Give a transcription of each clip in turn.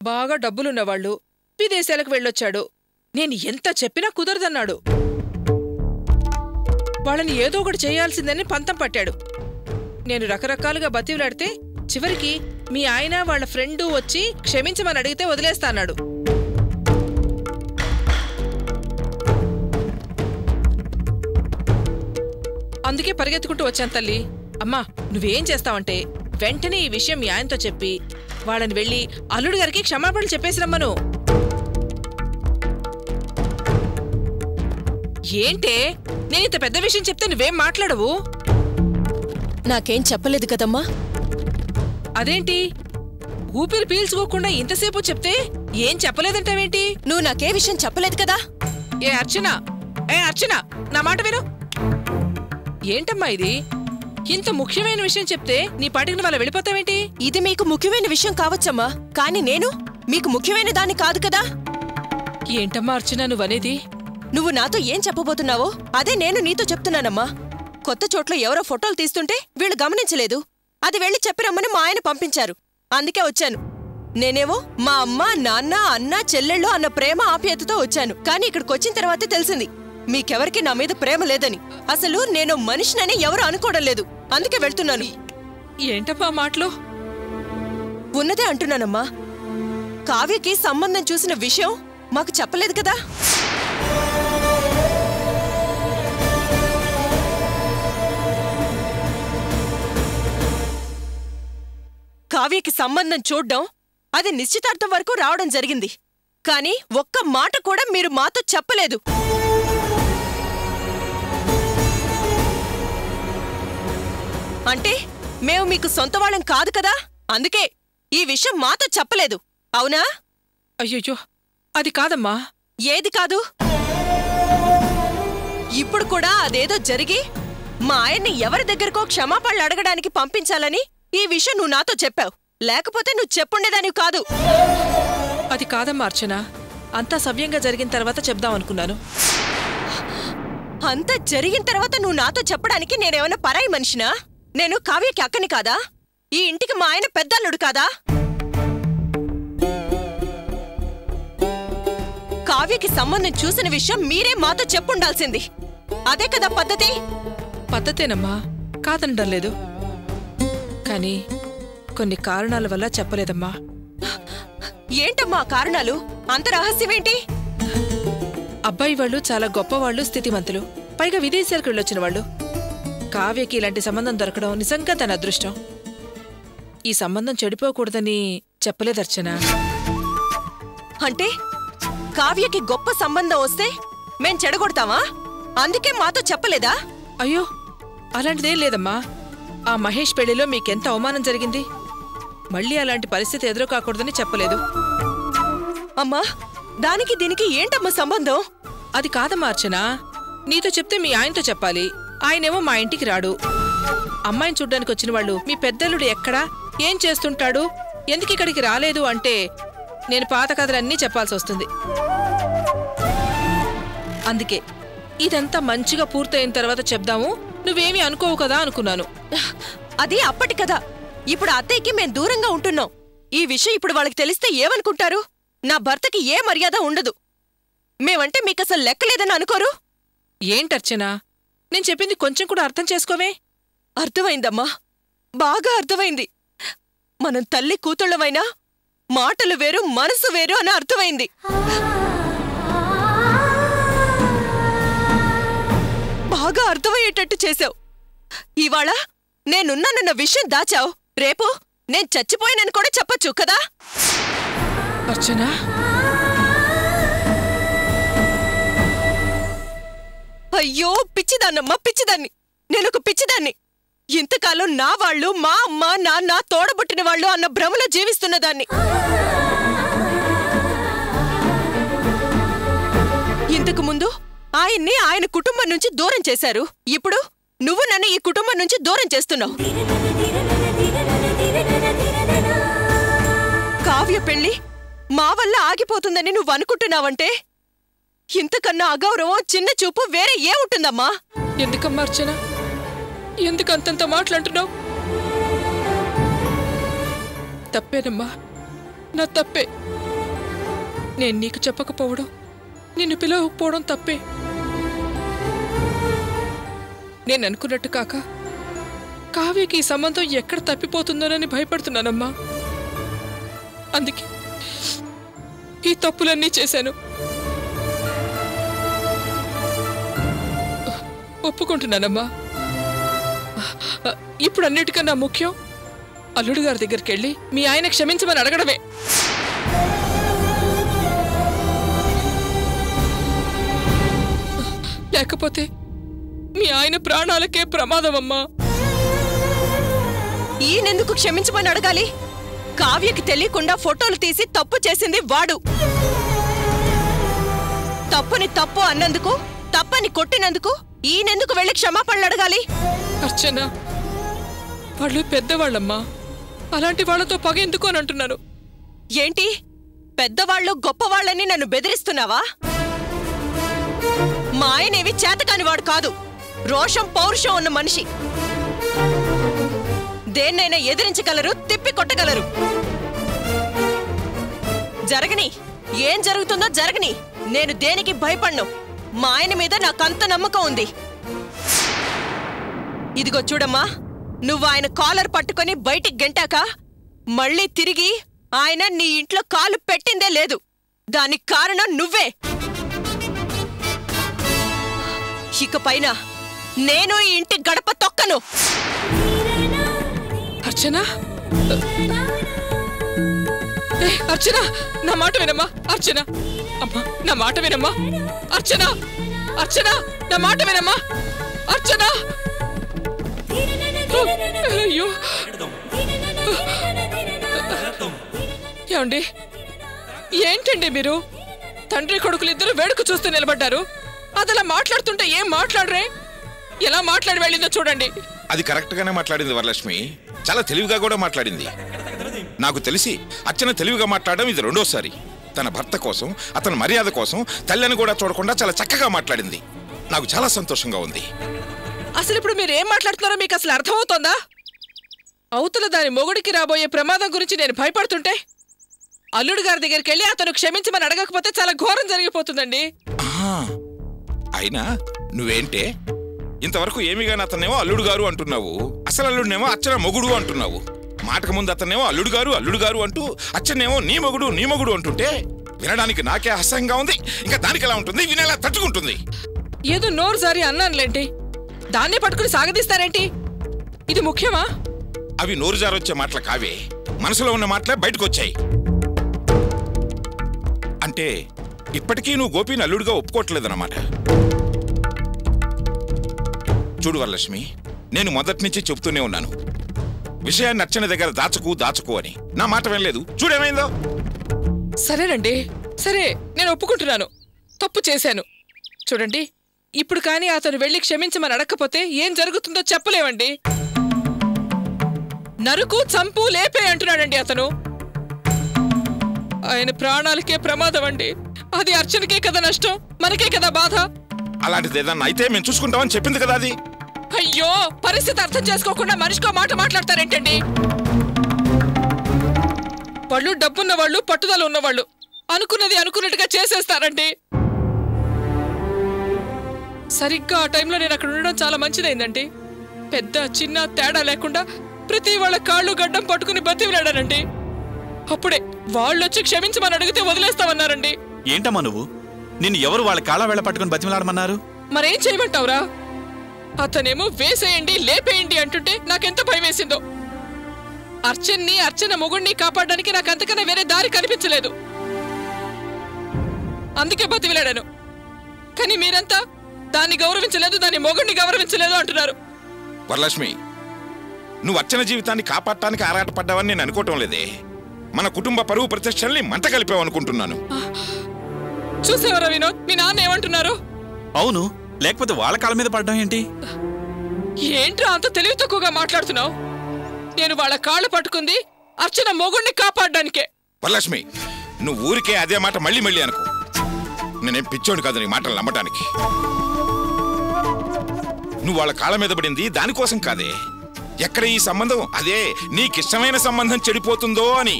బాగా డబ్బులున్నవాళ్లు, విదేశాలకు వెళ్ళొచ్చాడు. నేను ఎంత చెప్పినా కుదరదన్నాడు. వాళ్ళని ఏదో ఒకటి చేయాల్సిందని పంతం పట్టాడు. నేను రకరకాలుగా బతిలాడితే చివరికి మీ ఆయన వాళ్ళ ఫ్రెండు వచ్చి క్షమించమని అడిగితే వదిలేస్తా అన్నాడు. అందుకే పరిగెత్తుకుంటూ వచ్చాను తల్లి. అమ్మా, నువ్వేం చేస్తావంటే వెంటనే ఈ విషయం మీ ఆయనతో చెప్పి వాళ్ళని వెళ్ళి అల్లుడి గారికి క్షమాపణలు చెప్పేసి రమ్మను. ఏంటే నేను ఇంత పెద్ద విషయం చెప్తే నువ్వేం మాట్లాడవు? నాకేం చెప్పలేదు కదమ్మా. అదేంటి ఊపిరి పీల్చుకోకుండా ఇంతసేపు చెప్తే ఏం చెప్పలేదంటావేంటి? నువ్వు నాకే విషయం చెప్పలేదు కదా. ఏ అర్చన, నా మాట విను. ఏంటమ్మా ఇది? ఇంత ముఖ్యమైన విషయం చెప్తే నీ పాటికి వాళ్ళ వెళ్ళిపోతావేంటి? ఇది మీకు ముఖ్యమైన విషయం కావచ్చమ్మా, కానీ నేను మీకు ముఖ్యమైన దాన్ని కాదు కదా. ఏంటమ్మా అర్చన నువ్వనేది? నువ్వు నాతో ఏం చెప్పబోతున్నావో అదే నేను నీతో చెప్తున్నానమ్మా. కొత్త చోట్ల ఎవరో ఫోటోలు తీస్తుంటే వీళ్ళు గమనించలేదు. అది వెళ్ళి చెప్పిరమ్మని మా ఆయన పంపించారు. అందుకే వచ్చాను. నేనేమో మా అమ్మ, నాన్న, అన్న, చెల్లెళ్ళు అన్న ప్రేమ ఆప్యాయతతో వచ్చాను. కానీ ఇక్కడికి వచ్చిన తర్వాతే తెలిసింది మీకెవరికి నా మీద ప్రేమ లేదని. అసలు నేను మనిషినని ఎవరు అనుకోవడం లేదు. అందుకే వెళ్తున్నాను. ఏంటమ్మా మాటలు? ఉన్నదే అంటున్నానమ్మా. కావ్యకి సంబంధం చూసిన విషయం మాకు చెప్పలేదు కదా. కావ్యకి సంబంధం చూడ్డం, అది నిశ్చితార్థం వరకు రావడం జరిగింది. కానీ ఒక్క మాట కూడా మీరు మాతో చెప్పలేదు. అంటే మేము మీకు సొంత వాళ్ళం కాదు కదా. అందుకే ఈ విషయం మాతో చెప్పలేదు, అవునా? అయ్యో, అది కాదమ్మా. ఏది కాదు? ఇప్పుడు కూడా అదేదో జరిగి మా ఆయన్ని ఎవరి దగ్గరకో క్షమాపణలు అడగడానికి పంపించాలని ఈ విషయం నువ్వు నాతో చెప్పావు. లేకపోతే నువ్వు చెప్పుండేదానివి కాదు. అది కాదమ్మా అర్చన. అంతా సవ్యంగా జరిగిన తర్వాత చెప్దామనుకున్నాను. అంతా జరిగిన తర్వాత నువ్వు నాతో చెప్పడానికి నేనేమన్నా పరాయి మనిషినా? నేను కావ్యకి అక్కని కాదా? ఈ ఇంటికి మా ఆయన పెద్దల్లుడు కాదా? కావ్యకి సంబంధం చూసిన విషయం మీరే మాతో చెప్పుండాల్సింది. అదే కదా పద్ధతి. పద్ధతేనమ్మా, కాదనడం లేదు. కానీ కొన్ని కారణాల వల్ల చెప్పలేదమ్మా. ఏంటమ్మా కారణాలు? అంత రహస్యమేంటి? అబ్బాయి వాళ్ళు చాలా గొప్పవాళ్లు, స్థితిమంతులు, పైగా విదేశాలకు వెళ్ళొచ్చిన వాళ్ళు. కావ్యకి ఇలాంటి సంబంధం దొరకడం నిజంగా తన అదృష్టం. ఈ సంబంధం చెడిపోకూడదని చెప్పలేదర్చన. అంటే కావ్యకి గొప్ప సంబంధం వస్తే మేం చెడగొడతావా? అందుకే మాతో చెప్పలేదా? అయ్యో, అలాంటిదేం లేదమ్మా. ఆ మహేష్ పెళ్లిలో మీకెంత అవమానం జరిగింది. మళ్ళీ అలాంటి పరిస్థితి ఎదురు కాకూడదని చెప్పలేదు. అమ్మా, దానికి దీనికి ఏంటమ్మా సంబంధం? అది కాదమ్మా అర్చన. నీతో చెప్తే మీ ఆయనతో చెప్పాలి. ఆయనేమో మా ఇంటికి రాడు. అమ్మాయిని చూడ్డానికి వచ్చిన వాళ్ళు మీ పెద్దల్లుడు ఎక్కడా, ఏం చేస్తుంటాడు, ఎందుకు ఇక్కడికి రాలేదు అంటే నేను పాత కథలన్నీ చెప్పాల్సి వస్తుంది. అందుకే ఇదంతా మంచిగా పూర్తయిన తర్వాత చెప్దాము, నువ్వేమీ అనుకోవు కదా అనుకున్నాను. అది అప్పటి కదా. ఇప్పుడు అత్తయ్యకి మేం దూరంగా ఉంటున్నాం. ఈ విషయం ఇప్పుడు వాళ్ళకి తెలిస్తే ఏమనుకుంటారు? నా భర్తకి ఏ మర్యాద ఉండదు. మేమంటే మీకసలు లెక్కలేదని అనుకోరు? ఏంటర్చనా, నేను చెప్పింది కొంచెం కూడా అర్థం చేసుకోవే. అర్థమైందమ్మా, బాగా అర్థమైంది. మనం తల్లి కూతుళ్ళవైనా మాటలు వేరు, మనసు వేరు అని అర్థమైంది. బాగా అర్థమయ్యేటట్టు చేశావు. ఇవాళ నేనున్నానన్న విషయం దాచావు. రేపు నేను చచ్చిపోయానని కూడా చెప్పొచ్చు కదా. అర్చనా, అయ్యో పిచ్చిదాన్నమ్మా, పిచ్చిదాన్ని. నేనొక పిచ్చిదాన్ని. ఇంతకాలం నా వాళ్ళు, మా అమ్మ, నాన్న, తోడబుట్టిన వాళ్ళు అన్న భ్రమలో జీవిస్తున్నదాన్ని. ఇంతకు ముందు ఆయన్ని ఆయన కుటుంబం నుంచి దూరం చేశారు. ఇప్పుడు నువ్వు నన్ను ఈ కుటుంబం నుంచి దూరం చేస్తున్నావు. కావ్య పెళ్లి మా వల్ల ఆగిపోతుందని నువ్వు అనుకుంటున్నావంటే ఇంతకన్నా అగౌరవం, చిన్న చూపు వేరే ఏ ఉంటుందమ్మా? ఎందుకమ్మా అర్చన, ఎందుకు అంతంత మాట్లాడుతున్నావు? తప్పేనమ్మా, నా తప్పే. నేను నీకు చెప్పకపోవడం, నిన్ను పిలవకపోవడం తప్పే. నేను అనుకున్నట్టు కాక కావ్యకి ఈ సంబంధం ఎక్కడ తప్పిపోతుందోనని భయపడుతున్నానమ్మా. అందుకే ఈ తప్పులన్నీ చేశాను. ఒప్పుకుంటున్నానమ్మా. ఇప్పుడు అన్నిటికన్నా ముఖ్యం అల్లుడు గారి దగ్గరికి వెళ్ళి మీ ఆయన క్షమించమని అడగడమే. లేకపోతే మీ ఆయన ప్రాణాలకే ప్రమాదమమ్మా. ఈయనెందుకు క్షమించమని అడగాలి? కావ్యకి తెలియకుండా ఫోటోలు తీసి తప్పు చేసింది వాడు. తప్పుని తప్పు అన్నందుకు, తప్పని కొట్టినందుకు ఈయనెందుకు వెళ్ళి క్షమాపణలు అడగాలి? అర్చన, వాళ్ళు పెద్దవాళ్ళమ్మా. అలాంటి వాళ్లతో పగ ఎందుకు అని అంటున్నాను. ఏంటి పెద్దవాళ్ళు గొప్పవాళ్ళని నన్ను బెదిరిస్తున్నావా? మా ఆయనేవి చేతకానివాడు కాదు, రోషం పౌరుషం ఉన్న మనిషి. దేన్నైనా ఎదిరించగలరు, తిప్పి కొట్టగలరు. జరగని, ఏం జరుగుతుందో జరగని. నేను దేనికి భయపడ్ను. మా ఆయన మీద నాకంత నమ్మకం ఉంది. ఇదిగో చూడమ్మా, నువ్వు ఆయన కాలర్ పట్టుకొని బయటికి గెంటాక మళ్ళీ తిరిగి ఆయన నీ ఇంట్లో కాలు పెట్టిందే లేదు. దానికి కారణం నువ్వే. ఇకపైన నేను ఈ ఇంటి గడప తొక్కను. అర్చన, అర్చన, నా మాట వినమ్మా. అర్చన, అమ్మా, నా మాట వినమ్మా. అర్చన, అర్చన, నా మాట వినమ్మా. అర్చన, అయ్యో, ఏమండి, ఏంటండి మీరు? తండ్రి కొడుకులిద్దరూ వేడుక చూస్తూ నిలబడ్డారు. అదలా మాట్లాడుతుంటే ఏం మాట్లాడరే? ఎలా మాట్లాడి వెళ్ళిందో చూడండి. అది కరెక్ట్ గానే మాట్లాడింది వరలక్ష్మి. చాలా తెలివిగా కూడా మాట్లాడింది. నాకు తెలిసి అర్చన తెలివిగా మాట్లాడడం ఇది రెండోసారి. తన భర్త కోసం, అతని మర్యాద కోసం తల్లిని కూడా చూడకుండా చాలా చక్కగా మాట్లాడింది. నాకు చాలా సంతోషంగా ఉంది. అసలు ఇప్పుడు మీరు ఏం మాట్లాడుతున్నారో మీకు అసలు అర్థమవుతోందా? అవతల దాని మొగుడికి రాబోయే ప్రమాదం గురించి నేను భయపడుతుంటే అల్లుడు గారి దగ్గరికి వెళ్ళి అతను క్షమించమని అడగకపోతే చాలా ఘోరం జరిగిపోతుందండి. అయినా నువ్వేంటే ఇంతవరకు ఏమిగాని అతనేమో అల్లుడు గారు అంటున్నావు, అసలు అల్లుడినేమో అర్చన మొగుడు అంటున్నావు. మాటకు ముందు అతనేమో అల్లుడు గారు అల్లుడు గారు అంటూ అర్చనేమో నీ మొగుడు అంటుంటే వినడానికి నాకే అసహ్యంగా ఉంది. ఇంకా దానికి ఎలా ఉంటుంది? వినేలా తట్టుకుంటుంది. ఏదో నోరు జారి అన్నానులేంటి, దాన్నే పట్టుకుని సాగదీస్తారేంటి? ఇది ముఖ్యమా? అవి నోరు జారొచ్చే మాటలు కావే, మనసులో ఉన్న మాటలే బయటకు వచ్చాయి. అంటే ఇప్పటికీ నువ్వు గోపిని అల్లుడుగా ఒప్పుకోవట్లేదన్నమాట. చూడు వరలక్ష్మి, నేను మొదటి నుంచి చెబుతూనే ఉన్నాను, విషయాన్ని అర్చన దగ్గర దాచకు అని. నా మాట వినలేదు, చూడేమైందో. సరేనండి, సరే, నేను ఒప్పుకుంటున్నాను, తప్పు చేశాను. చూడండి, ఇప్పుడు కానీ అతను వెళ్ళి క్షమించమని అడగకపోతే ఏం జరుగుతుందో చెప్పలేవండి. నరుకు, చంపు, లేపే అంటున్నాడండి అతను. ఆయన ప్రాణాలకే ప్రమాదం అండి. అది అర్చనకే కదా నష్టం, మనకే కదా బాధ. అలాంటిది ఏదన్నా అయితే మేము చూసుకుంటామని చెప్పింది కదా అది. అయ్యో, పరిస్థితి అర్థం చేసుకోకుండా మనిషికో మాట మాట్లాడతారేంటండి? వాళ్ళు డబ్బున్న వాళ్ళు, పట్టుదల ఉన్నవాళ్ళు అనుకున్నది అనుకున్నట్టుగా చేసేస్తారండి. సరిగ్గా ఆ టైంలో నేను అక్కడ ఉండడం చాలా మంచిదైందండి. పెద్ద చిన్న తేడా లేకుండా ప్రతి వాళ్ళ కాళ్ళు గడ్డం పట్టుకుని బతివిలాడానండి. అప్పుడే వాళ్ళొచ్చి క్షమించమని అడిగితే వదిలేస్తామన్నారండి. ఏంటమ్మా నువ్వు? నిన్ను ఎవరు వాళ్ళ కాళ్ళ వేళ పట్టుకుని బతిమలాడమన్నారు? మరేం చేయమంటావురా? అతనేమో వేసేయండి, లేపేయండి అంటుంటే నాకెంత భయం వేసిందో. అర్చన్ని, అర్చన మొగుణ్ణి కాపాడడానికి నాకు అంతకన్నా వేరే దారి కనిపించలేదు. అందుకే బతివిలాడాను. కానీ మీరంతా దాన్ని గౌరవించలేదు, దాని మొగుణ్ణి గౌరవించలేదు అంటున్నారు. వరలక్ష్మి, నువ్వు అర్చన జీవితాన్ని కాపాడటానికి ఆరాటపడ్డావని నేను అనుకోవటం లేదే. మన కుటుంబ పరువు ప్రతిష్టల్ని మంట కలిపావనుకుంటున్నాను. చూసేవరా వినోద్, మీ నాన్న ఏమంటున్నారు? అవును, లేకపోతే వాళ్ళ కాళ్ళ మీద పడ్డం ఏంటి? ఏంట్రా అంత తెలివి తక్కువగా మాట్లాడుతున్నావు? నేను వాళ్ళ కాళ్ళు పట్టుకుంది అర్చన మొగుణ్ణి కాపాడడానికే. వరలక్ష్మి, నువ్వు ఊరికే అదే మాట మళ్ళీ మళ్ళీ అనుకో. నేనేం పిచ్చోడు కాదు నీ మాటలు నమ్మటానికి. నువ్వు వాళ్ళ కాళ్ళ మీద పడింది దానికోసం కాదే. ఎక్కడ ఈ సంబంధం, అదే నీకిష్టమైన సంబంధం చెడిపోతుందో అని.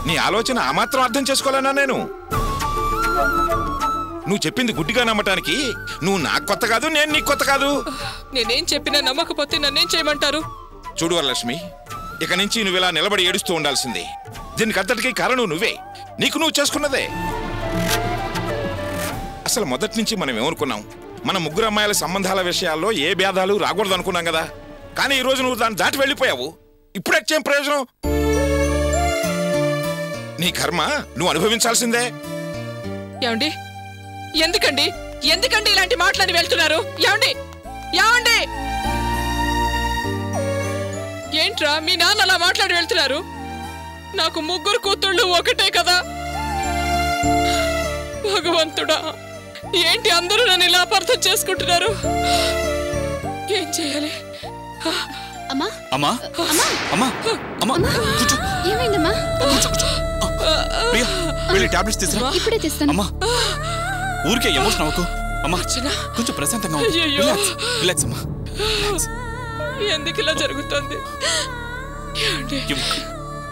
నీ ఆలోచన ఆ మాత్రం అర్థం చేసుకోలేనా నేను? నువ్వు చెప్పింది గుడ్డిగా నమ్మటానికి నువ్వు నాకు కొత్త కాదు, నేను నీకు కొత్త కాదు. నేనేం చెప్పినా నమ్మకపోతే నన్నేం చేయమంటారు? చూడు వరలక్ష్మి, ఇక నుంచి నువ్వు ఇలా నిలబడి ఏడుస్తూ ఉండాల్సిందే. దీనికి అంతటికీ కారణం నువ్వే, నీకు నువ్వు చేసుకున్నదే. అసలు మొదటి నుంచి మనం ఏమనుకున్నాం? మన ముగ్గురు అమ్మాయిల సంబంధాల విషయాల్లో ఏ భేదాలు రాకూడదు అనుకున్నాం కదా. కానీ ఈ రోజు నువ్వు దాన్ని దాటి వెళ్ళిపోయావు. ఇప్పుడేం ప్రయోజనం? నీ కర్మ నువ్వు అనుభవించాల్సిందే. ఏమండి, ఎందుకండి ఎందుకండి ఇలాంటి మాటలని వెళ్తున్నారు? ఏమండి ఏమండి, ఏంట్రా మీ నాన్న అలా మాట్లాడి వెళ్తున్నారు? నాకు ముగ్గురు కూతుళ్ళు ఒకటే కదా. భగవంతుడా, ఏంటి అందరూ నన్ను ఇలా అపార్థం చేసుకుంటున్నారు? ఏం చేయాలి? అమ్మా అమ్మా అమ్మా అమ్మా, కూర్చో. ఏమైందమ్మా? ప్రియా, వెళ్ళి టాబ్లెట్స్ తీసురా. ఇప్పుడే తెస్తాను. అమ్మా, ఊరికే ఎమోషన్ అవ్వకు. అమ్మా, కొంచెం ప్రశాంతంగా ఉండు. రిలాక్స్ రిలాక్స్ అమ్మా. ఎందుకు ఇలా జరుగుతుంది?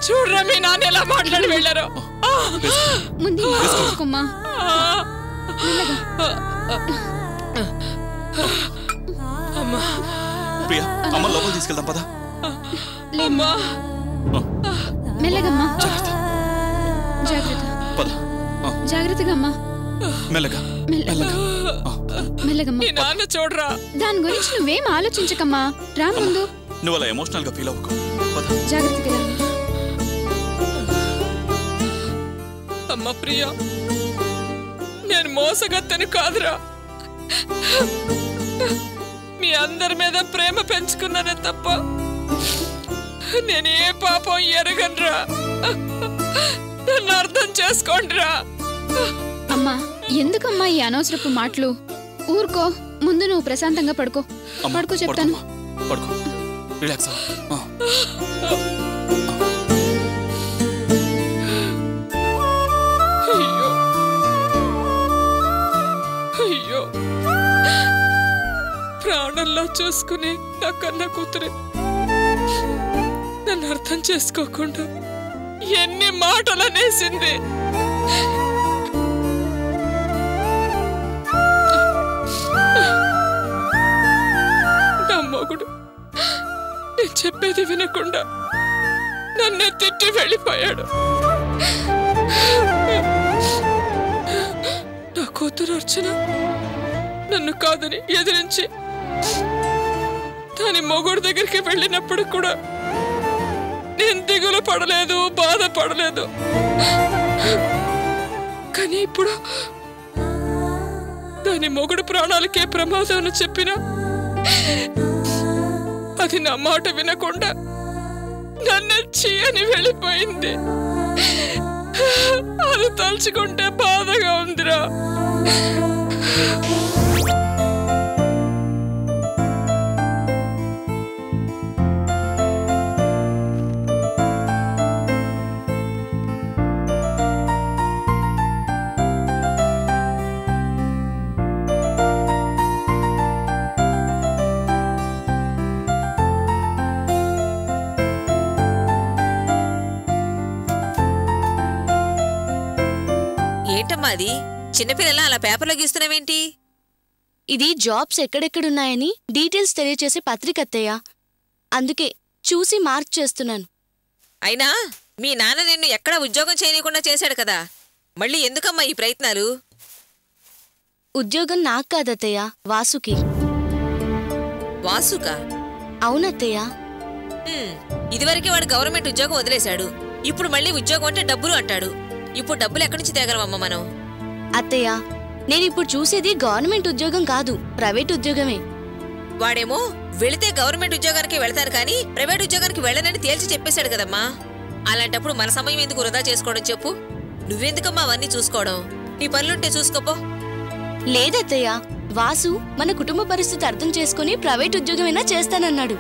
చూడరా మీ నాన్న ఎలా మాట్లాడి వెళ్ళారో. ముందు తీసుకోమ్మా. ప్రియా, అమ్మ లోపల తీసుకెళ్దాం పదా. లేమ్మా, మెల్లగమ్మా. జాగ్రత్త, పద. జాగ్రత్తగా అమ్మా. మెల్లగా మెల్లగా మెల్లగమ్మా. మీ నాన్న చూడరా. దాని గురించి నువ్వేం ఆలోచించకమ్మా. రా ముందు. నువ్వు అలా ఎమోషనల్ గా ఫీల్ అవ్వకు. పద. జాగ్రత్తగా రా. అమ్మ ప్రియా, నేను మోసగత్తెను కాదురా. మీ అందరి మీద ప్రేమ పెంచుకున్నానే తప్ప నేను ఏ పాపం ఎరగనురా. నన్ను అర్థం చేసుకోండిరా. అమ్మా, ఎందుకమ్మా ఈ అనవసరపు మాటలు? ఊరుకో. ముందు నువ్వు ప్రశాంతంగా పడుకో. పడుకో చెప్తాను. పడుకో, రిలాక్స్ అవ్వు. అయ్యో అయ్యో, ప్రాణంలో చూసుకుని నా కన్న కూతురే నన్ను అర్థం చేసుకోకుండా ఎన్ని మాటలు అనేసింది. నా మొగుడు నేను చెప్పేది వినకుండా నన్నే తిట్టి వెళ్ళిపోయాడు. నా కూతురు అర్చన నన్ను కాదని ఎదిరించి దాని మొగుడు దగ్గరికి వెళ్ళినప్పుడు కూడా నేను దిగులు పడలేదు, బాధపడలేదు. కానీ ఇప్పుడు దాని మొగుడు ప్రాణాలకే ప్రమాదం అని చెప్పినా అది నా మాట వినకుండా నన్ను చీయని వెళ్ళిపోయింది. అది తలుచుకుంటే బాధగా ఉందిరా. ఏంటమ్మా అది? చిన్నపిల్లల అలా పేపర్లో గీస్తున్నావేంటి? ఇది జాబ్స్ ఎక్కడెక్కడున్నాయని డీటెయిల్స్ తెలియచేసే పత్రిక అత్తయ్య. అందుకే చూసి మార్క్ చేస్తున్నాను. అయినా మీ నాన్న నిన్ను ఎక్కడ ఉద్యోగం చేయనీయకుండా చేశాడు కదా, మళ్ళీ ఎందుకమ్మా ఈ ప్రయత్నాలు? ఉద్యోగం నాకు కాదత్తయ్య, వాసుకి. వాసుకా? అవునత్తయ్య. ఇదివరకే వాడు గవర్నమెంట్ ఉద్యోగం వదిలేశాడు. ఇప్పుడు మళ్ళీ ఉద్యోగం అంటే డబ్బులు అంటాడు. ఇప్పుడు డబ్బులు ఎక్కడి నుంచి తేగలమమ్మా మనం? అత్తయ్య, నేనిప్పుడు చూసేది గవర్నమెంట్ ఉద్యోగం కాదు, ప్రైవేట్ ఉద్యోగమే. వాడేమో వెళితే గవర్నమెంట్ ఉద్యోగానికి వెళ్తాను కానీ ప్రైవేట్ ఉద్యోగానికి వెళ్ళనని తేల్చి చెప్పేశాడు కదమ్మా. అలాంటప్పుడు మన సమయం ఎందుకు వృధా చేసుకోవడం చెప్పు? నువ్వెందుకమ్మా అవన్నీ చూసుకోవడం? నీ పనులుంటే చూసుకోపో. లేదత్తయ్య, వాసు మన కుటుంబ పరిస్థితి అర్థం చేసుకుని ప్రైవేట్ ఉద్యోగమైనా చేస్తానన్నాడు.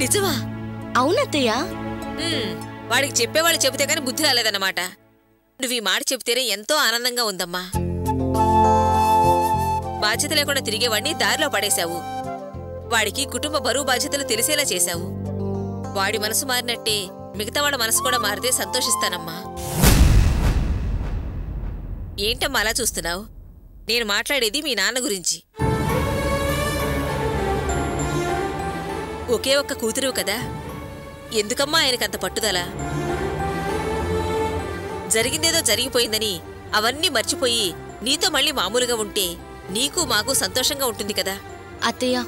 నిజమా? అవునత్తయ్య. వాడికి చెప్పేవాళ్ళు చెబితే కానీ బుద్ధి రాలేదన్నమాట. నువ్వు ఈ మాట చెబితేనే ఎంతో ఆనందంగా ఉందమ్మా. బాధ్యత లేకుండా తిరిగేవాడిని దారిలో పడేశావు. వాడికి కుటుంబ బరువు బాధ్యతలు తెలిసేలా చేశావు. వాడి మనసు మారినట్టే మిగతా వాళ్ళ మనసు కూడా మారితే సంతోషిస్తానమ్మా. ఏంటమ్మా అలా చూస్తున్నావు? నేను మాట్లాడేది మీ నాన్న గురించి. ఒకే ఒక్క కూతురు కదా, ఎందుకమ్మా ఆయనకంత పట్టుదల? జరిగిందేదో జరిగిపోయిందని అవన్నీ మర్చిపోయి నీతో మళ్ళీ మామూలుగా ఉంటే నీకు మాకు సంతోషంగా ఉంటుంది కదా. అత్తయ్య,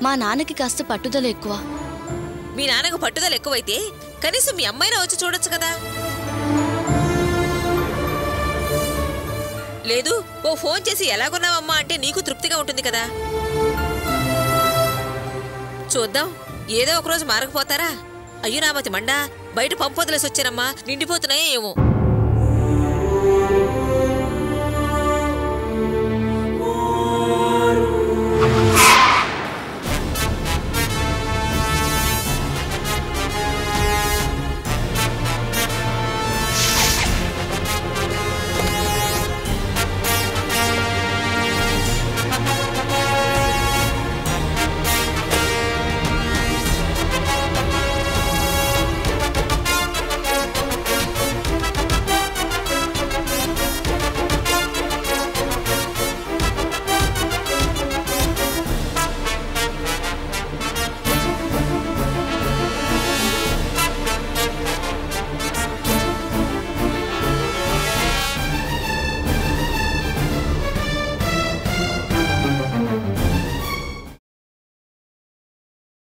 మా నాన్నకి కాస్త పట్టుదల ఎక్కువ. మీ నాన్నకు పట్టుదల ఎక్కువైతే కనీసం మీ అమ్మాయినా వచ్చి చూడొచ్చు కదా. లేదు, ఓ ఫోన్ చేసి ఎలాగున్నావమ్మా అంటే నీకు తృప్తిగా ఉంటుంది కదా. చూద్దాం, ఏదో ఒకరోజు మారకపోతారా? అయ్యో నామతి మండా, బయట పంపు వదిలేసి వచ్చానమ్మా, నిండిపోతున్నాయో ఏమో.